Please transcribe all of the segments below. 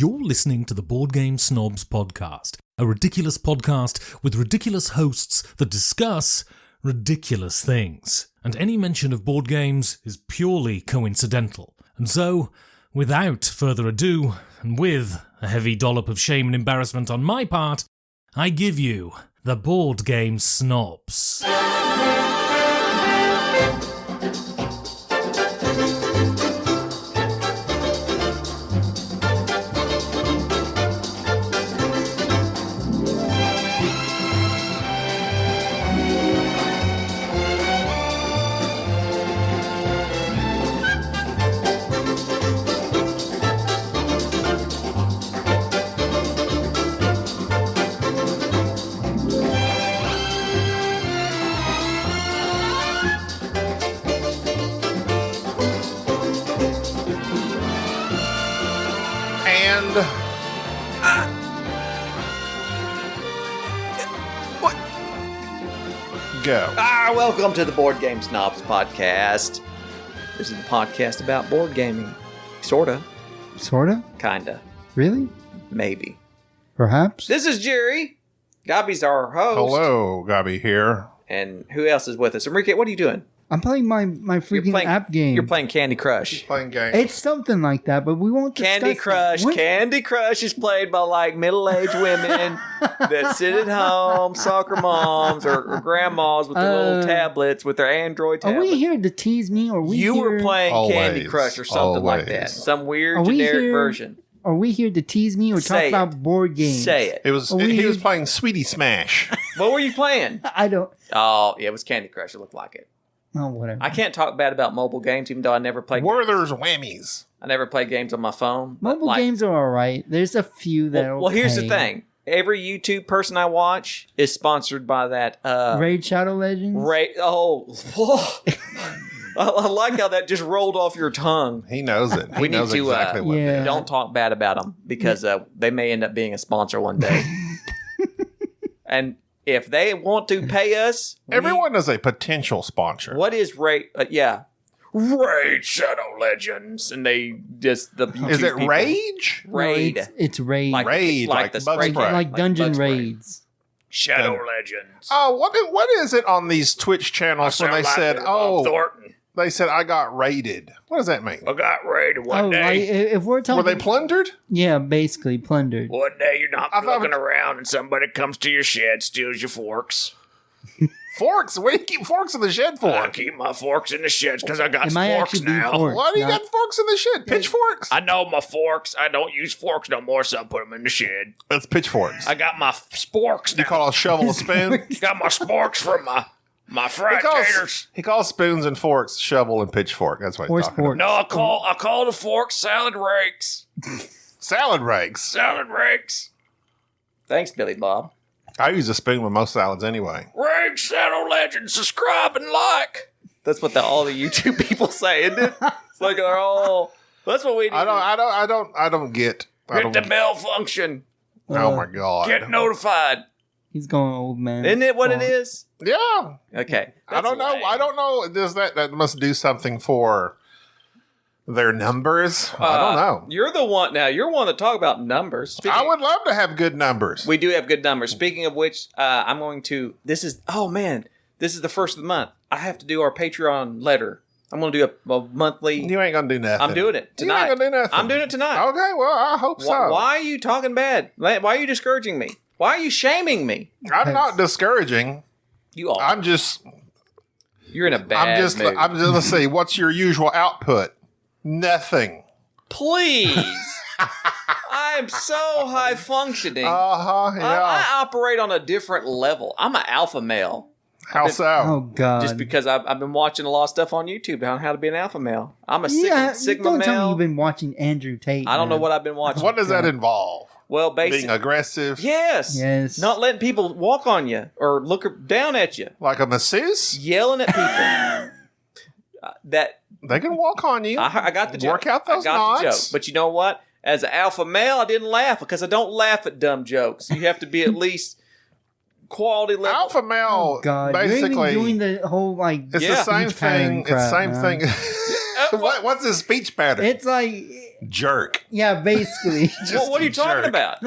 You're listening to the Board Game Snobs podcast, a ridiculous podcast with ridiculous hosts that discuss ridiculous things. And any mention of board games is purely coincidental. And so, without further ado, and with a heavy dollop of shame and embarrassment on my part, I give you the Board Game Snobs. Go. Welcome to the Board Game Snobs podcast. This is the podcast about board gaming. Sorta. Sorta? Kinda. Really? Maybe. Perhaps? This is Jerry. Gaby's our host. Hello, Gaby here. And who else is with us? Enrique, what are you doing? I'm playing my freaking app game. You're playing Candy Crush. Playing games. It's something like that, but we won't discuss Candy Crush. What? Candy Crush is played by like middle-aged women that sit at home, soccer moms or grandmas with their little tablets, with their Android tablets. Are we here to tease me? Or You were playing Candy Crush or something like that. Some weird generic version. Are we here to tease me or talk about board games? Say it. He was playing Sweetie Smash. What were you playing? I don't. Oh, yeah, it was Candy Crush. It looked like it. Oh, whatever. I can't talk bad about mobile games, even though I never played. Werther's Whammies. I never played games on my phone. Mobile games are all right. There's a few that are Well, here's the thing. Every YouTube person I watch is sponsored by that. Raid Shadow Legends? I like how that just rolled off your tongue. He knows it. We knows need to, exactly what yeah. they Don't talk bad about them because they may end up being a sponsor one day. And if they want to pay us... Everyone is a potential sponsor. What is Raid? Raid Shadow Legends. And they just... Is it people, Rage? Raid. No, it's Raid. Raid, like the spray spray. Like dungeon raids. Shadow Legends. Oh, what is it on these Twitch channels when they said, they said, I got raided. What does that mean? I got raided one day. Right. If we're talking, were they plundered? Yeah, basically plundered. One day you're not looking around and somebody comes to your shed, steals your forks. Forks? Where do you keep forks in the shed for? I keep my forks in the sheds because I got forks now. Why do you got forks in the shed? Pitchforks? I know my forks. I don't use forks no more, so I put them in the shed. That's pitchforks. I got my sporks now. You call a shovel a spoon? Got my sporks from my fried taters. He calls spoons and forks shovel and pitchfork. That's what he's talking about. No, I call the forks salad rakes. Salad rakes. Salad rakes. Thanks, Billy Bob. I use a spoon with most salads anyway. Raid Shadow Legends, subscribe and like. That's what all the YouTube people say, isn't it? It's like they're all. That's what we do. I don't get. Hit the bell function. Oh my god! Get notified. He's going old man. Isn't it what it is? Yeah. Okay. I don't know. I don't know. Does that must do something for their numbers? I don't know. You're the one now. You're one to talk about numbers. I would love to have good numbers. We do have good numbers. Speaking of which, I'm going to. This is the first of the month. I have to do our Patreon letter. I'm going to do a monthly. You ain't going to do nothing. I'm doing it tonight. You ain't going to do nothing. I'm doing it tonight. Okay. Well, I hope so. Why are you talking bad? Why are you discouraging me? Why are you shaming me? I'm not discouraging. You are. I'm just. You're in a bad mood. I'm just. Let's see. What's your usual output? Nothing. Please. I'm so high functioning. Yeah. I operate on a different level. I'm an alpha male. How so? Oh God! Just because I've been watching a lot of stuff on YouTube on how to be an alpha male. I'm a Sigma don't male. Tell me you've been watching Andrew Tate. I don't know what I've been watching. What does that involve? Well, basically, being aggressive. Yes. Not letting people walk on you or look down at you. Like a masseuse? Yelling at people. They can walk on you. I got the joke. Work out those knots. But you know what? As an alpha male, I didn't laugh because I don't laugh at dumb jokes. You have to be at least quality level. Alpha male, basically, you're even doing the whole it's the same thing. It's the same thing. What's his speech pattern? It's like, Jerk. yeah, basically. What are you talking jerk. about?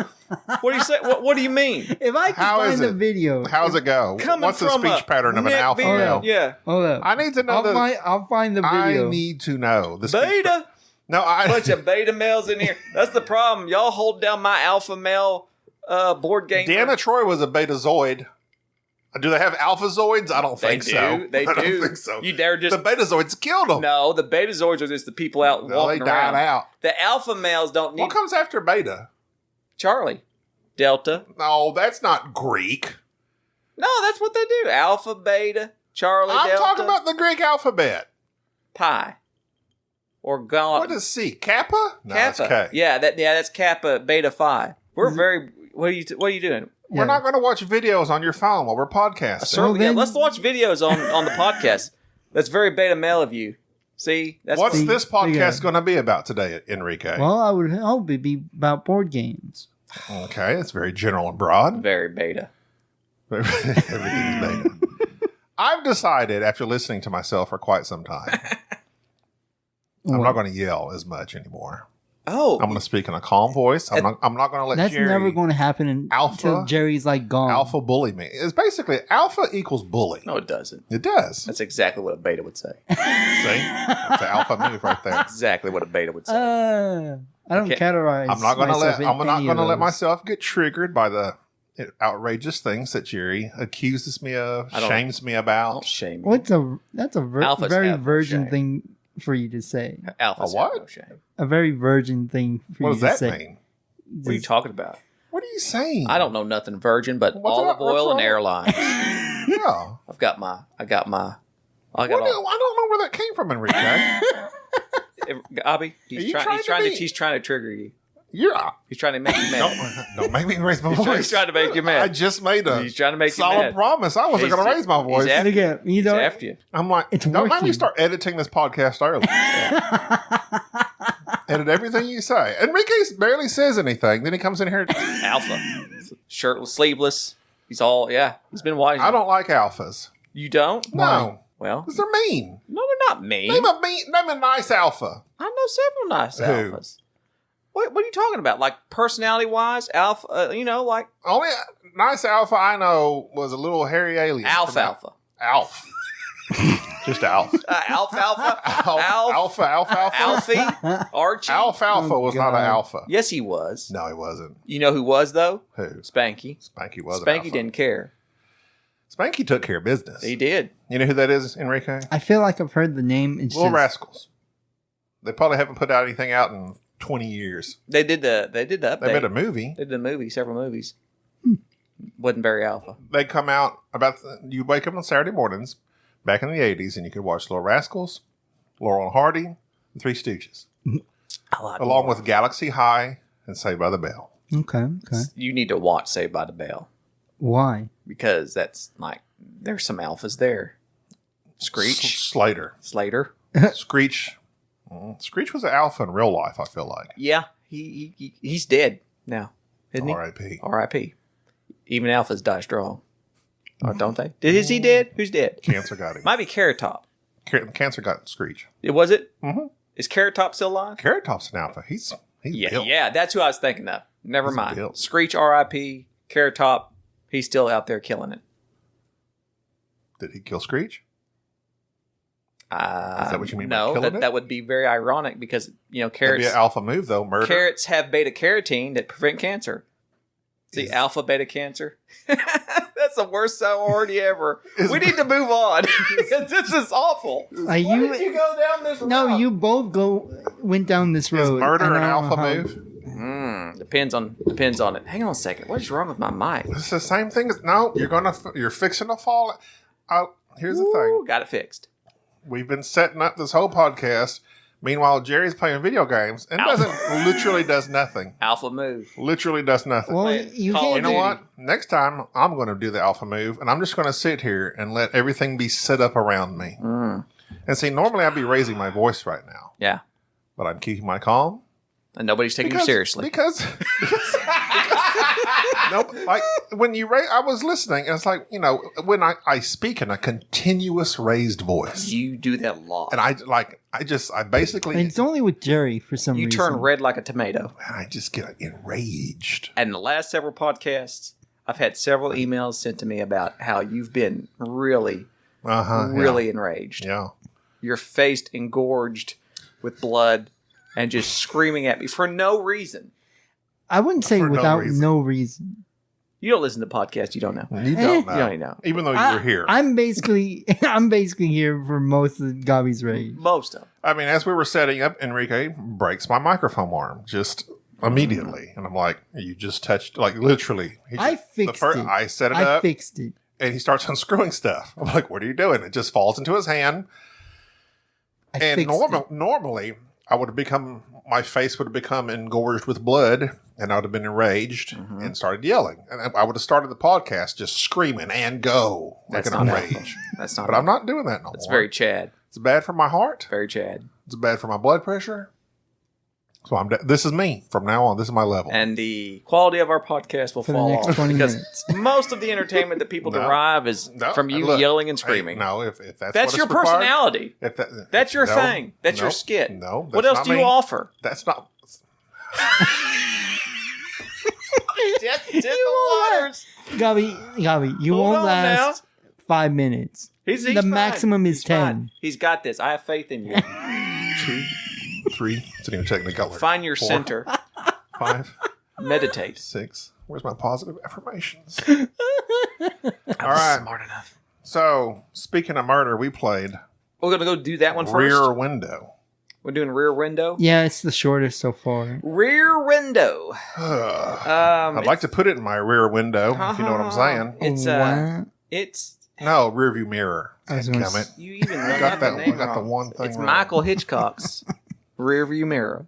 What do you say? What do you mean? If I How can is find the it? video. How's it go? Coming What's the from speech a pattern of an neck alpha beard, male? Yeah. Hold up. I need to know I'll find the I video. need to know the speech Beta. No, Bunch of beta males in here. That's the problem. Y'all hold down my alpha male board game. Deanna Troy was a betazoid. Do they have alphazoids? I don't They think do. so. They I do. don't think so. You dare just The betazoids killed them. no. The betazoids are just the people out No, walking they died around. out. The alpha males don't need What comes after beta? Charlie, Delta. No, that's not Greek. No, that's what they do. Alpha, beta, Charlie, I'm Delta, talking about the Greek alphabet. Pi, or What God. is C? Kappa? No, it's Kappa. K. Yeah, that's Kappa, Beta, Phi. We're very. What are you doing? We're not going to watch videos on your phone while we're podcasting. Certainly, then- let's watch videos on the podcast. That's very beta male of you. See, that's What's See, this yeah. podcast going to be about today, Enrique? Well, I would hope it'd be about board games. Okay, it's very general and broad. very beta. Everything's beta. I've decided, after listening to myself for quite some time, I'm not going to yell as much anymore. Oh, I'm going to speak in a calm voice. I'm not going to let That's Jerry never going to happen until Alpha- Jerry's like gone. alpha bully me. It's basically alpha equals bully. no, it doesn't. It does. That's exactly what a beta would say. See? That's an alpha move right there. Exactly what a beta would say. I don't Okay. categorize. I'm not going to myself let in I'm not any going to of let those. myself get triggered by the outrageous things that Jerry accuses me of, I don't- shames me Don't about. shame me. That's a Alphas very have no virgin shame. thing for you to say. Alphas A what? have no shame. A very virgin thing for What you does to that say. mean? What are you talking about? What are you saying? I don't know nothing virgin, but What's olive what's oil and wrong? airlines. Yeah. I got my. I got I all. don't know where that came from, Enrique. Abby, Are you trying to be- he's trying to trigger you. Yeah. He's trying to make you mad. Don't make me raise my voice. He's trying to make you mad. I just made a He's trying to make you solid mad. promise. I wasn't He's- going to raise my voice. he's after- Look at you He's know. after you. I'm like, It's don't make me working. start editing this podcast early. Edit everything you say. Enrique barely says anything. Then he comes in here. Alpha, shirtless, sleeveless. He's all He's been watching. I don't like alphas. You don't? No. Well, Because they're mean. no, they're not mean. Name a nice alpha. I know several nice Who? alphas. What are you talking about? Like personality wise, alpha? Like Only nice alpha I know was a little hairy alien. alpha. Alf. Just Alf. Alfalfa. Alpha. Alfie. Archie. Alfalfa was not an God. alpha. Yes, he was. No, he wasn't. You know who was though? Who? Spanky. Spanky was an Spanky alpha. didn't care. Spanky took care of business. He did. You know who that is, Enrique? I feel like I've heard the name. It's Little just, Rascals. They probably haven't put out anything out in 20 years. They did the update. They made a movie. They did the movie, several movies. Wasn't very alpha. They come out you wake up on Saturday mornings back in the 80s and you could watch Little Rascals, Laurel and Hardy, and Three Stooges, I like along with Galaxy High and Saved by the Bell. Okay. You need to watch Saved by the Bell Why? because that's like there's some alphas there. Screech, Slater. Slater. Screech. Screech was an alpha in real life, I feel like. Yeah, he's dead now, isn't he? R.I.P. R.I.P. Even alphas die strong, or don't they? Is he dead? Who's dead? Cancer got him. Might be Carrot Top. Cancer got Screech. Was it? Mhm. Is Carrot Top still alive? Carrot Top's an alpha. He's built. Yeah, that's who I was thinking of. Never He's mind. built. Screech, R.I.P. Carrot Top, he's still out there killing it. Did he kill Screech? Is that what you mean by No, killing it? that would be very ironic because That'd be carrots an alpha move, though. Murder. carrots have beta carotene that prevent cancer. See, alpha beta cancer. That's the worst already ever. We need to move on because this is awful. Are Why you? did you go down this road? No, you both went down this Is road. murder and an I don't alpha know how- move? Depends on it. Hang on a second. What is wrong with my mic? It's the same thing. No, you're fixing to fall. Here's the Ooh, thing. got it fixed. We've been setting up this whole podcast. Meanwhile, Jerry's playing video games and literally does nothing. Alpha move. Literally does nothing. Well, Play you Call of can't. You know Duty. what? Next time, I'm going to do the alpha move, and I'm just going to sit here and let everything be set up around me. And see, normally I'd be raising my voice right now, Yeah. but I'm keeping my calm. And nobody's taking you seriously. Because nope. Like when you I was listening, and it's like, when I speak in a continuous raised voice. You do that a lot. And I basically. And it's only with Jerry for some reason. You turn red like a tomato. And I just get enraged. And the last several podcasts, I've had several emails sent to me about how you've been really enraged. Yeah. Your face engorged with blood and just screaming at me for no reason. I wouldn't say without no reason. You don't listen to podcasts, you don't know. You don't know. You don't know. Even though you were here. I'm basically here for most of Gaby's rage. Most of them. I mean, as we were setting up, Enrique breaks my microphone arm just immediately. And I'm like, you just touched, like literally. I fixed it. I set it up. I fixed it. And he starts unscrewing stuff. I'm like, what are you doing? It just falls into his hand. Normally, my face would have become engorged with blood, and I would have been enraged and started yelling. And I would have started the podcast just screaming and go like an rage. That's not. But I'm not doing that no more. It's very Chad. It's bad for my heart. Very Chad. It's bad for my blood pressure. So this is me from now on. This is my level. And the quality of our podcast will fall next off 20 because minutes. most of the entertainment that people derive is from you yelling and screaming. If that's your personality. That's your thing. That's your skit. No. What else do you offer? That's not. Just dip the waters. Gaby, you won't last 5 minutes. He's the fine. maximum is 10. Fine. He's got this. I have faith in you. 2, 3. It's even technicolor. Find your 4, center. 5. Meditate. 6. Where's my positive affirmations? All right. Smart enough. So, speaking of murder, we played We're going to go do that one first. Rear Window. We're doing Rear Window. Yeah, it's the shortest so far. Rear Window. I'd like to put it in my rear window, if you know what I'm saying. It's no rearview mirror. I was gonna Damn it. You even I got that. I got the one thing. It's wrong. Michael Hitchcock's Rear View Mirror.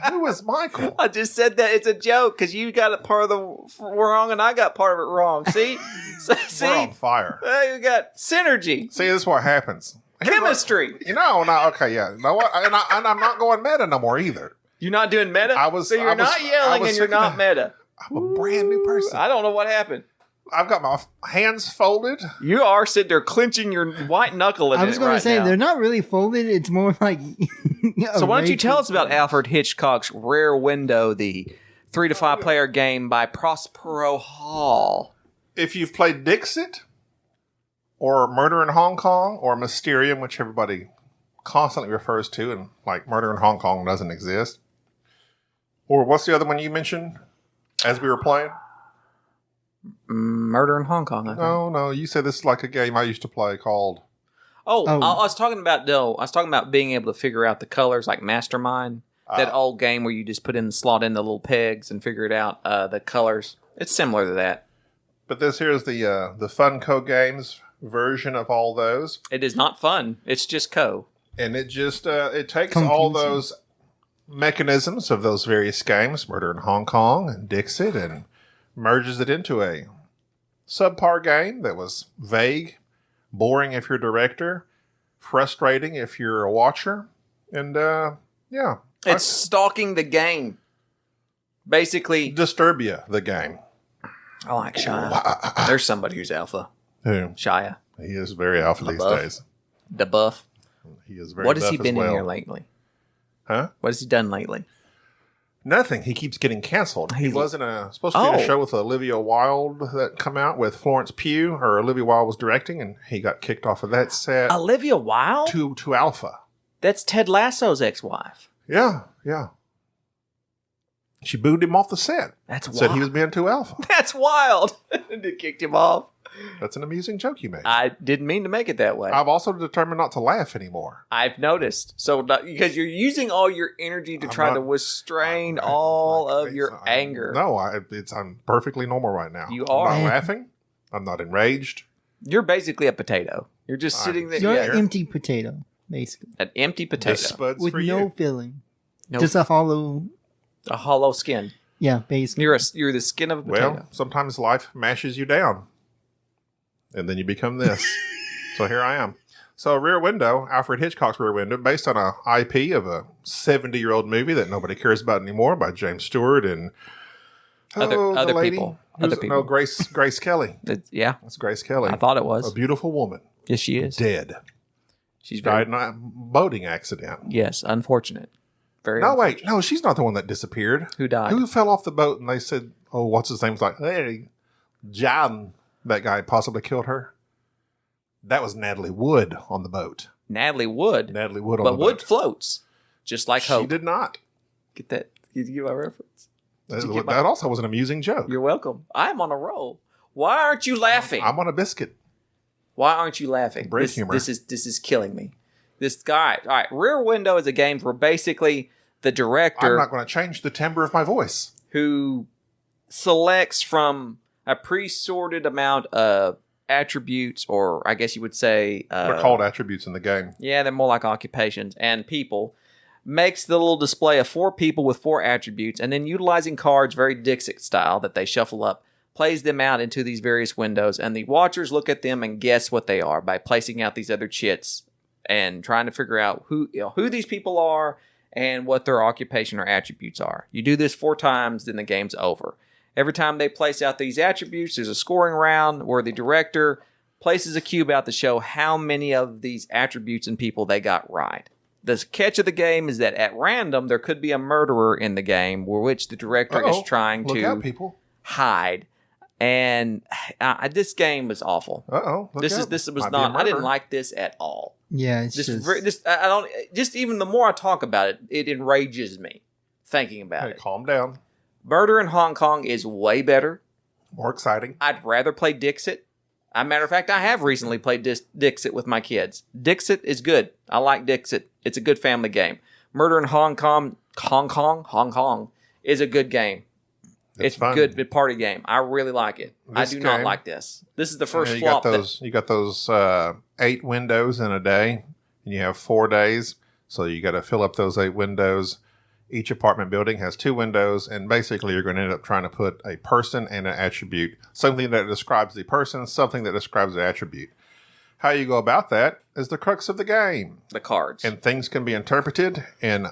Who is Michael? I just said that it's a joke because you got a part of the wrong and I got part of it wrong. See? See? We're on fire. You got synergy. See, this is what happens. Chemistry. Okay, yeah. You know what? And I'm not going meta no more either. You're not doing meta? So you're not yelling and you're not meta. I'm a brand new person. I don't know what happened. I've got my hands folded. You are sitting there clenching your white knuckle in it. I was going to say, they're not really folded. It's more like... So why don't you tell us about Alfred Hitchcock's Rear Window, the 3 to 5 player game by Prospero Hall. If you've played Dixit, or Murder in Hong Kong, or Mysterium, which everybody constantly refers to, and like Murder in Hong Kong doesn't exist. Or what's the other one you mentioned as we were playing? Murder in Hong Kong, I think. No, you said this is like a game I used to play called... I was talking about being able to figure out the colors, like Mastermind. That old game where you just slot in the little pegs and figure it out, the colors. It's similar to that. But this here is the Funko Games version of all those. It is not fun. It's just And it just it takes all those mechanisms of those various games, Murder in Hong Kong and Dixit, and merges it into a subpar game that was vague, boring if you're a director, frustrating if you're a watcher, and yeah. It's stalking the game. Basically. Disturbia, the game. I like Shia. There's somebody who's alpha. Who? Shia. He is very alpha these days. The buff. He is very What has buff he been as well. in here lately? Huh? What has he done lately? Nothing. He keeps getting canceled. He wasn't supposed to be in a show with Olivia Wilde that come out with Florence Pugh, or Olivia Wilde was directing, and he got kicked off of that set. Olivia Wilde? To Alpha. That's Ted Lasso's ex-wife. Yeah. She booed him off the set. That's wild. Said he was being too alpha. That's wild. They kicked him off. That's an amusing joke you made. I didn't mean to make it that way. I've also determined not to laugh anymore. I've noticed. So, because you're using all your energy to try to restrain all of your anger. No, I'm perfectly normal right now. You are. I'm not laughing. I'm not enraged. You're basically a potato. You're just sitting there. You're an empty potato, basically. An empty potato. Spuds with for no you. filling. No, just a hollow skin. Yeah, basically. You're the skin of a potato. Well, sometimes life mashes you down. And then you become this. So here I am. So Rear Window, Alfred Hitchcock's Rear Window, based on a IP of a 70-year-old movie that nobody cares about anymore by James Stewart and Other people. No, Grace Kelly. Yeah. That's Grace Kelly. I thought it was. A beautiful woman. Yes, she is. Dead. She's very... Died in a boating accident. Yes, unfortunate. Very No, unfortunate. wait. No, she's not the one that disappeared. Who died? Who fell off the boat and they said, oh, what's his name? It's like, hey, John. That guy possibly killed her. That was Natalie Wood on the boat. Natalie Wood? Natalie Wood on but the Wood boat. floats. Just like Hope. She did not. Get that? Did you get my reference? That also was an amusing joke. You're welcome. I'm on a roll. Why aren't you laughing? I'm on a biscuit. Why aren't you laughing? Bread humor. This is killing me. This guy. All right. Rear Window is a game where basically the director I'm not going to change the timbre of my voice. who selects from a pre-sorted amount of attributes, or I guess you would say They're called attributes in the game. yeah, they're more like occupations and people, makes the little display of 4 people with 4 attributes, and then utilizing cards very Dixit style that they shuffle up, plays them out into these various windows, and the watchers look at them and guess what they are by placing out these other chits and trying to figure out who these people are and what their occupation or attributes are. You do this 4 times, then the game's over. Every time they place out these attributes, there's a scoring round where the director places a cube out to show how many of these attributes and people they got right. The catch of the game is that at random, there could be a murderer in the game, which the director is trying Look to out, people. hide. And this game was awful. This was not. I didn't like this at all. Yeah, it's I don't. Just even the more I talk about it, it enrages me thinking about it. Calm down. Murder in Hong Kong is way better. More exciting. I'd rather play Dixit. As a matter of fact, I have recently played Dixit with my kids. Dixit is good. I like Dixit. It's a good family game. Murder in Hong Kong is a good game. It's fun. Good party game. I really like it. I do not like this. This is the first flop. You got those 8 windows in a day, and you have 4 days, so you got to fill up those 8 windows. Each apartment building has 2 windows, and basically you're going to end up trying to put a person and an attribute, something that describes the person, something that describes the attribute. How you go about that is the crux of the game. The cards. And things can be interpreted in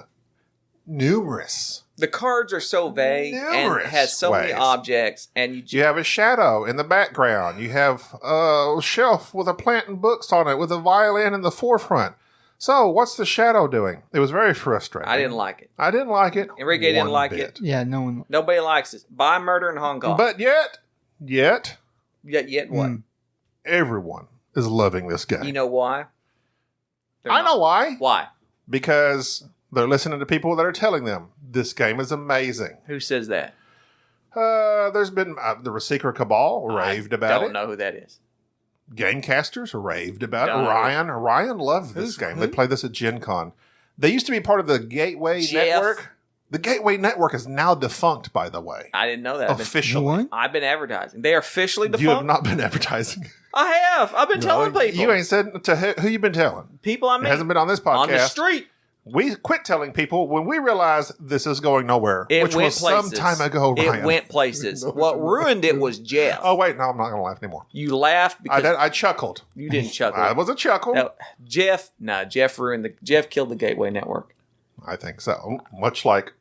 numerous. The cards are so vague and has so many objects, and you have a shadow in the background. You have a shelf with a plant and books on it with a violin in the forefront. So, what's the shadow doing? It was very frustrating. I didn't like it. Enrique didn't like it. Yeah, no one. Nobody likes it. Buy Murder in Hong Kong. But yet what? Everyone is loving this game. You know why? I know why. Why? Because they're listening to people that are telling them this game is amazing. Who says that? There's been the Secret Cabal raved about it. I don't know who that is. Gamecasters raved about it. Ryan loved this game. They play this at Gen Con. They used to be part of the Gateway Network. The Gateway Network is now defunct, by the way. I didn't know that. Officially. I've been advertising. They are officially defunct? You have not been advertising. I have. I've been telling people. You ain't said to who you been telling. People I mean. It hasn't been on this podcast. On the street. We quit telling people when we realized this is going nowhere, which was some time ago, Ryan. It went places. What ruined it was Jeff. Oh, wait. No, I'm not going to laugh anymore. You laughed because... I chuckled. You didn't chuckle. It was a chuckle. No, Jeff killed the Gateway Network. I think so. Much like...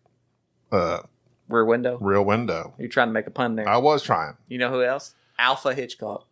Rear Window? Rear Window. You're trying to make a pun there. I was trying. You know who else? Alpha Hitchcock.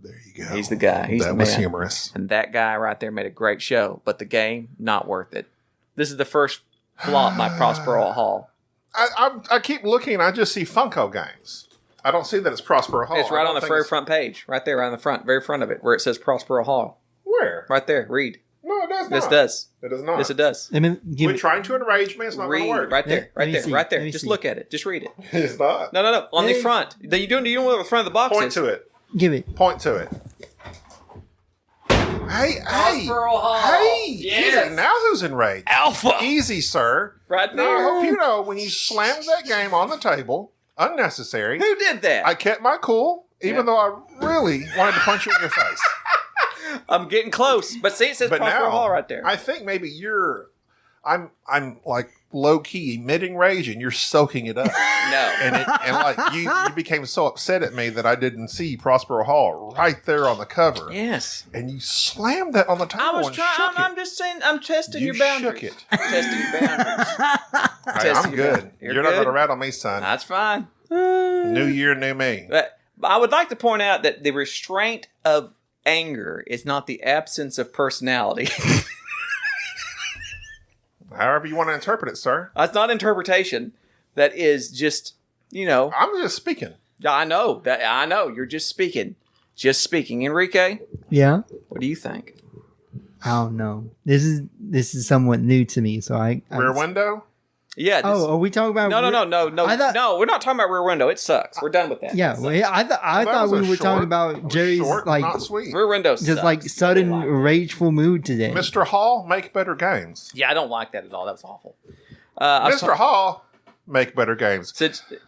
There you go. He's the guy. He's the man. That was humorous. And that guy right there made a great show, but the game, not worth it. This is the first flop by Prospero Hall. I keep looking and I just see Funko games. I don't see that it's Prospero Hall. It's right on the very front page. Right there, right on the front, very front of it, where it says Prospero Hall. Where? Right there. Read. No, it does not. This does. It does not. Yes, it does. We're trying to enrage me. It's not going to work. Right there. Right there. Right there. Just look at it. Just read it. It's not. No. On the front. You don't know what the front of the box is. Point to it. Give it. Point to it. Hey. Prospero Hall. Hey. Yes. Easy. Now who's enraged? Alpha. Easy, sir. Right there. Now, I hope you know when you slammed that game on the table, unnecessary. Who did that? I kept my cool, even though I really wanted to punch you in your face. I'm getting close. But see, it says Prospero Hall right there. I think maybe you're I'm like low key emitting rage, and you're soaking it up. No. And like you became so upset at me that I didn't see Prospero Hall right there on the cover. Yes. And you slammed that on the table. I was and trying. shook I'm it. just saying. I'm testing You your boundaries. shook it. Testing your boundaries. Hey, I'm good. You're You're not good? going to rattle me, son. That's fine. New year, new me. But I would like to point out that the restraint of anger is not the absence of personality. However you want to interpret it, sir. That's not interpretation. That is just, I'm just speaking. I know. You're just speaking. Just speaking. Enrique, Yeah. what do you think? I don't know. This is somewhat new to me, so I Rear window? Yeah. Oh, are we talking about? No. I thought- No, we're not talking about Rear Window. It sucks. We're done with that. Yeah, well, I thought was we a were short- talking about Jerry's short, like not sweet. Rear Window just sucks. like sudden rageful mood today. Mr. Hall, make better games. Yeah, I don't like that at all. That was awful. Mr. Hall, make better games.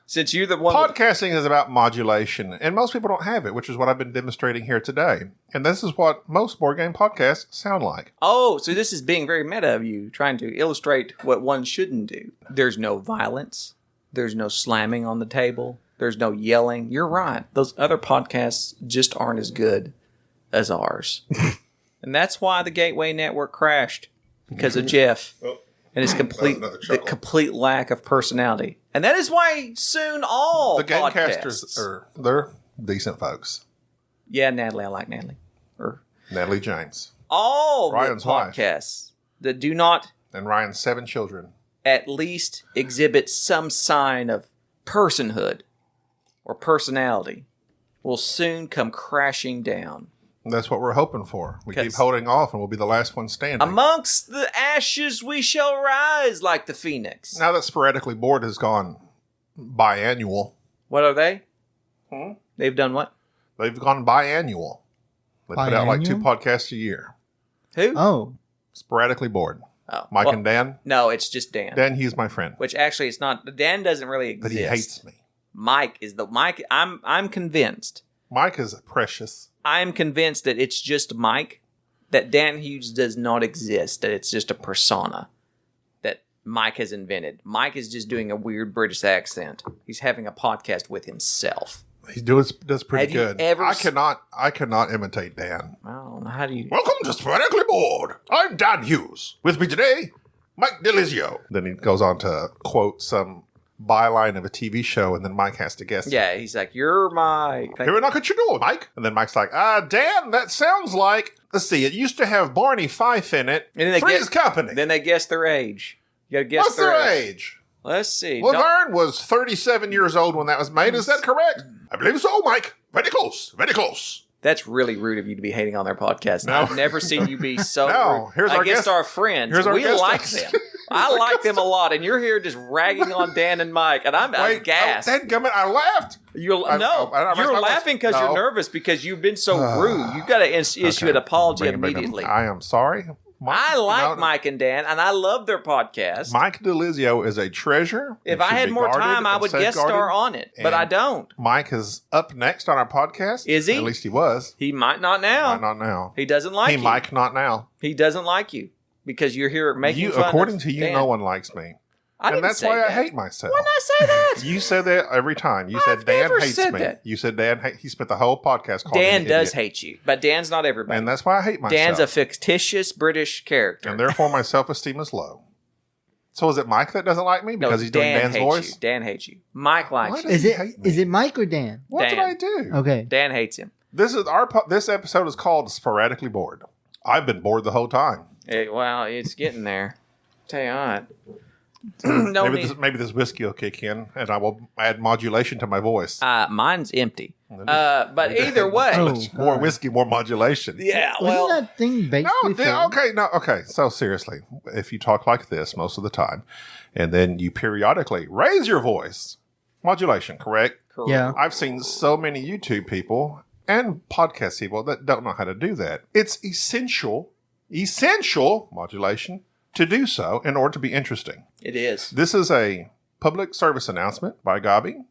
Since you're the one. Podcasting is about modulation, and most people don't have it, which is what I've been demonstrating here today. And this is what most board game podcasts sound like. Oh, so this is being very meta of you, trying to illustrate what one shouldn't do. There's no violence. There's no slamming on the table. There's no yelling. You're right. Those other podcasts just aren't as good as ours. And that's why the Gateway Network crashed, because of Jeff and his complete lack of personality. And that is why soon all The podcasts... Gamecasters they're decent folks. Yeah, Natalie. I like Natalie. Natalie James. All Ryan's the wife. podcasts that do not And Ryan's 7 children. at least exhibit some sign of personhood or personality will soon come crashing down. And that's what we're hoping for. We keep 'Cause- holding off, and we'll be the last one standing. Amongst the ashes we shall rise like the phoenix. Now that Sporadically Board has gone biannual, What are they? They've done what? they've gone biannual. They put out like 2 Biannual? podcasts a year. Who? Oh, Sporadically Board. Oh, Mike well, and Dan. No, it's just Dan. Dan, he's my friend. Which actually it's not. Dan doesn't really exist. But he hates me. Mike is the Mike. I'm convinced. Mike is precious. I'm convinced that it's just Mike, that Dan Hughes does not exist, that it's just a persona that Mike has invented. Mike is just doing a weird British accent. He's having a podcast with himself. He does pretty Have you good. ever I cannot imitate Dan. I don't know, how do you... Welcome to Sporadically Board. I'm Dan Hughes. With me today, Mike DeLizio. Then he goes on to quote some byline of a TV show, and then Mike has to guess. Yeah, he's like, you're my... Here we knock at your door, Mike. And then Mike's like, Dan, that sounds like, let's see, it used to have Barney Fife in it. And then they Three's Company. Then they guess their age. You gotta guess What's their age? Let's see. Laverne was 37 years old when that was made. Is that correct? I believe so, Mike. Very close. Very close. That's really rude of you to be hating on their podcast. No. I've never seen you be so No, rude here's our against guest- our friends. here's our We guest like host. them. I like them a lot, and you're here just ragging on Dan and Mike, and I'm gassed. Dadgummit, I laughed. You're I you're laughing because no. you're nervous because you've been so rude. You've got to issue an apology immediately. I am sorry. Mike, I like no, Mike and Dan, and I love their podcast. Mike DeLizio is a treasure. If It I should had be more guarded time, I and would guest safeguarded. star on it, but I And don't. Mike is up next on our podcast. Is he? At least he was. He might not now. Might not now. He doesn't like He you. Mike not now. He doesn't like you because you're here making fun According of to you, Dan. no one likes me. I didn't And that's say why that. I hate myself. When I say that, You said that every time. You said I've Dan never hates said me. that. You said he spent the whole podcast calling Dan me an does idiot. hate you, but Dan's not everybody. And that's why I hate myself. Dan's a fictitious British character. And therefore my self-esteem is low. So is it Mike that doesn't like me because he's doing Dan Dan's hates voice? You. Dan hates you. Mike likes Why you. does is he it hate me? is it Mike or Dan? What did Dan. I do? Okay. Dan hates him. This episode is called Sporadically Bored. I've been bored the whole time. Well, it's getting there. Tell you what. No need. Maybe this whiskey will kick in, and I will add modulation to my voice. Mine's empty. But either way. Oh. More whiskey, more modulation. Yeah, Wasn't well. that thing basically Okay. So seriously, if you talk like this most of the time, and then you periodically raise your voice, modulation, correct? Yeah. I've seen so many YouTube people and podcast people that don't know how to do that. It's essential modulation to do so in order to be interesting. It is. This is a public service announcement by Gaby,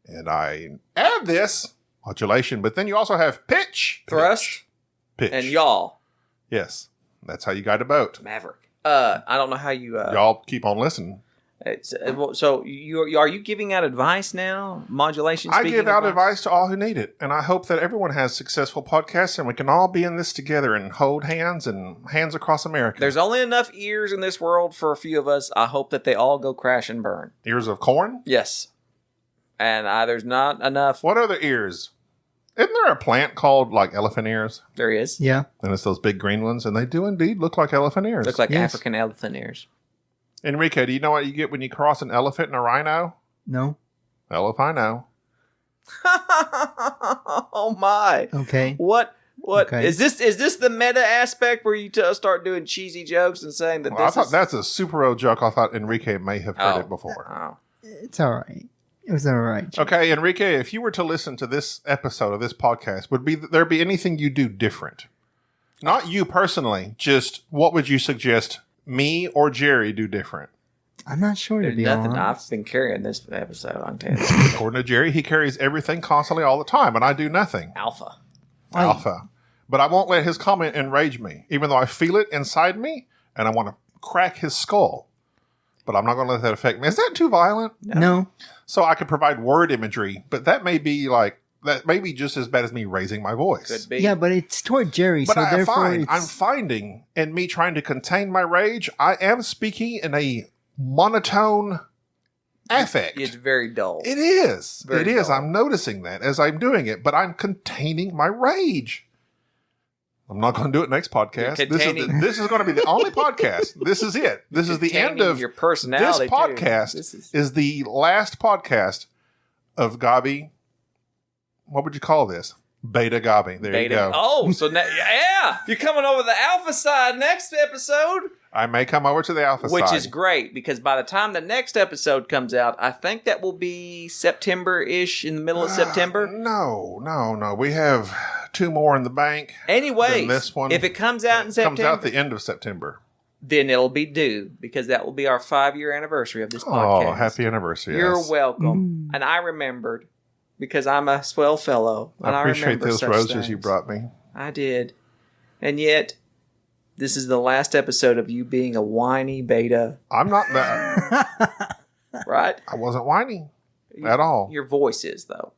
and I add this modulation, but then you also have pitch, Thrust pitch, and y'all. Yes, that's how you guide a boat. Maverick. I don't know how you. Y'all keep on listening. So are you giving out advice now? Modulation. I give out advice to all who need it, and I hope that everyone has successful podcasts, and we can all be in this together and hold hands and hands across America. There's only enough ears in this world for a few of us. I hope that they all go crash and burn. Ears of corn? Yes. And there's not enough. What other ears? Isn't there a plant called like elephant ears? There is. Yeah. And it's those big green ones, and they do indeed look like elephant ears. Look like Yes. African elephant ears. Enrique, do you know what you get when you cross an elephant and a rhino? No. Hell if I know. Oh my. Okay. What Okay. is this the meta aspect where you start doing cheesy jokes and saying that Well, I this thought is that's a super old joke. I thought Enrique may have heard Oh. it before. Oh. It's all right. It was all right. Okay, Enrique, if you were to listen to this episode of this podcast, would there be anything you do different? Not you personally, just what would you suggest me or Jerry do different? I'm not sure to There's be nothing honest. I've been carrying this episode. I can tell you that. According to Jerry, he carries everything constantly all the time, and I do nothing. Alpha. Right. Alpha. But I won't let his comment enrage me, even though I feel it inside me, and I want to crack his skull. But I'm not going to let that affect me. Is that too violent? No. So I could provide word imagery, but that may be just as bad as me raising my voice. Could be. Yeah, but it's toward Jerry, But so therefore I'm it's... finding in me trying to contain my rage, I am speaking in a monotone affect. It's very dull. It is. Very It is. dull. I'm noticing that as I'm doing it, but I'm containing my rage. I'm not going to do it next podcast. You're containing- This is going to be the only podcast. This is it. This is the end Containing of your this personality. too. podcast. This is the last podcast of Gaby. What would you call this? Beta Gaby. There you beta. go. Oh, so now, yeah, you're coming over the alpha side next episode, I may come over to the alpha which side. is great because by the time the next episode comes out, I think that will be September-ish, in the middle of September. No. We have 2 more in the bank. Anyway, Then this one, if it comes out in September, comes out the end of September. then it'll be due because that will be our 5-year anniversary of this podcast. Oh, happy anniversary. You're yes. welcome. And I remembered because I'm a swell fellow. And I appreciate remember those such roses things. you brought me. I did. And yet, this is the last episode of you being a whiny beta, I'm not that. right? I wasn't whining at all. Your voice is, though.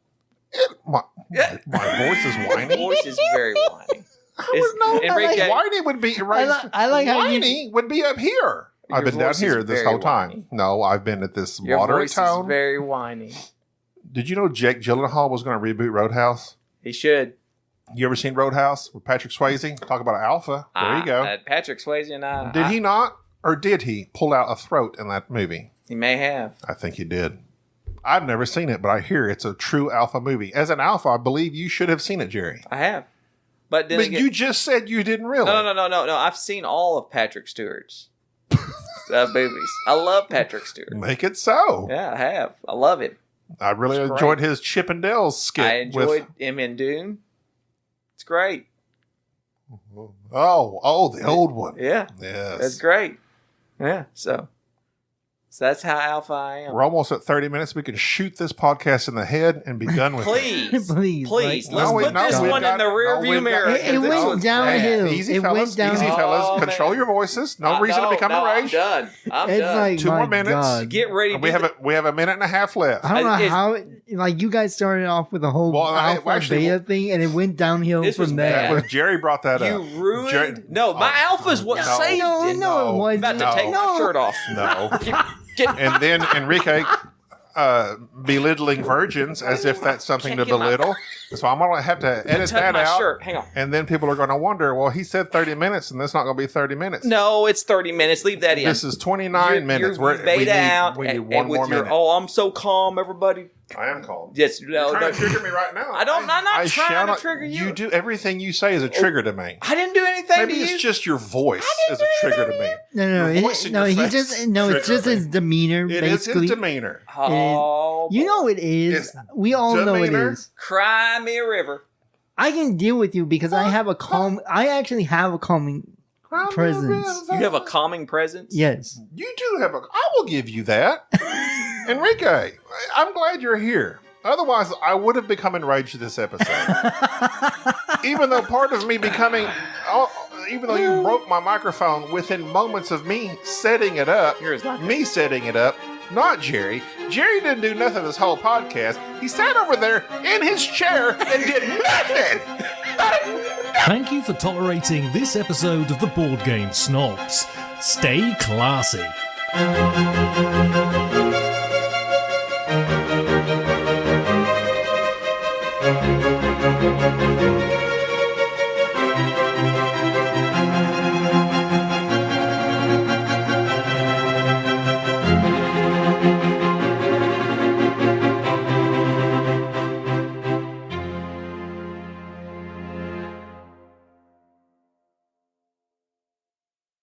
My voice is Your whiny. voice is very whiny. I was not Enrique, whiny would be right. I like how you- whiny would be up here. Your I've been down voice is here this very whole time. whiny. No, I've been at this your watery voice tone. is very whiny. Did you know Jake Gyllenhaal was going to reboot Roadhouse? He should. You ever seen Roadhouse with Patrick Swayze? Talk about an alpha. There you go. Patrick Swayze and I. Did he not, or did he pull out a throat in that movie? He may have. I think he did. I've never seen it, but I hear it's a true alpha movie. As an alpha, I believe you should have seen it, Jerry. I have. But then But again, you just said you didn't really. No. I've seen all of Patrick Stewart's movies. I love Patrick Stewart. Make it so. Yeah, I have. I love him. I really It's enjoyed great. his Chippendales skit. I enjoyed him in Dune. It's great. the old one. Yeah, Yes. that's great. Yeah, so that's how alpha I am. We're almost at 30 minutes. We can shoot this podcast in the head and be done with it. Please, Please, please, like- let's No, we- put no, this we've one got- in the rear no, view we've got- mirror. It 'cause this went one's downhill. bad. Easy, It fellas. went down- Easy, fellas. Oh, Control man. your voices. No reason to become enraged. I'm done. I'm It's done. like 2 more my minutes. God. Get ready. We have a minute and a half left. I don't know It's- how, like, you guys started off with a whole Well, alpha actually, beta thing, and it went downhill This was from bad. there. Well, Jerry brought that You up. ruined. Jerry- No, my alpha's what No. saved No, it. no, it No. wasn't. I'm about to take No. my shirt off. No. Get- And then Enrique belittling virgins as if that's something to Can't get my- belittle. So I'm going to have to edit tuck that my out. shirt. Hang on. And then people are going to wonder, well, he said 30 minutes, and that's not going to be 30 minutes. No, it's 30 minutes. Leave that in. This is 29 minutes. You're We beta out. we need and one with more your, minute. oh, I'm so calm, everybody. I am calm. Yes, You're no, trying no. to trigger me right now. I'm not trying shall to trigger you. You do everything you say is a trigger to me. I didn't do anything Maybe to you. it's just your voice is a trigger to me. No, Your voice and your he face just it's just trigger his demeanor. It is basically, his demeanor. Oh, you know it is. It's We all know it demeanor. is. cry me a river. I can deal with you because I have a calm. I actually have a calming presence. You have a calming presence. Yes. You do have a. I will give you that, Enrique. I'm glad you're here. Otherwise, I would have become enraged this episode. Even though part of me becoming, even though you broke my microphone within moments of me setting it up, not Jerry. Jerry didn't do nothing this whole podcast. He sat over there in his chair and did nothing. Thank you for tolerating this episode of the Board Game Snobs. Stay classy.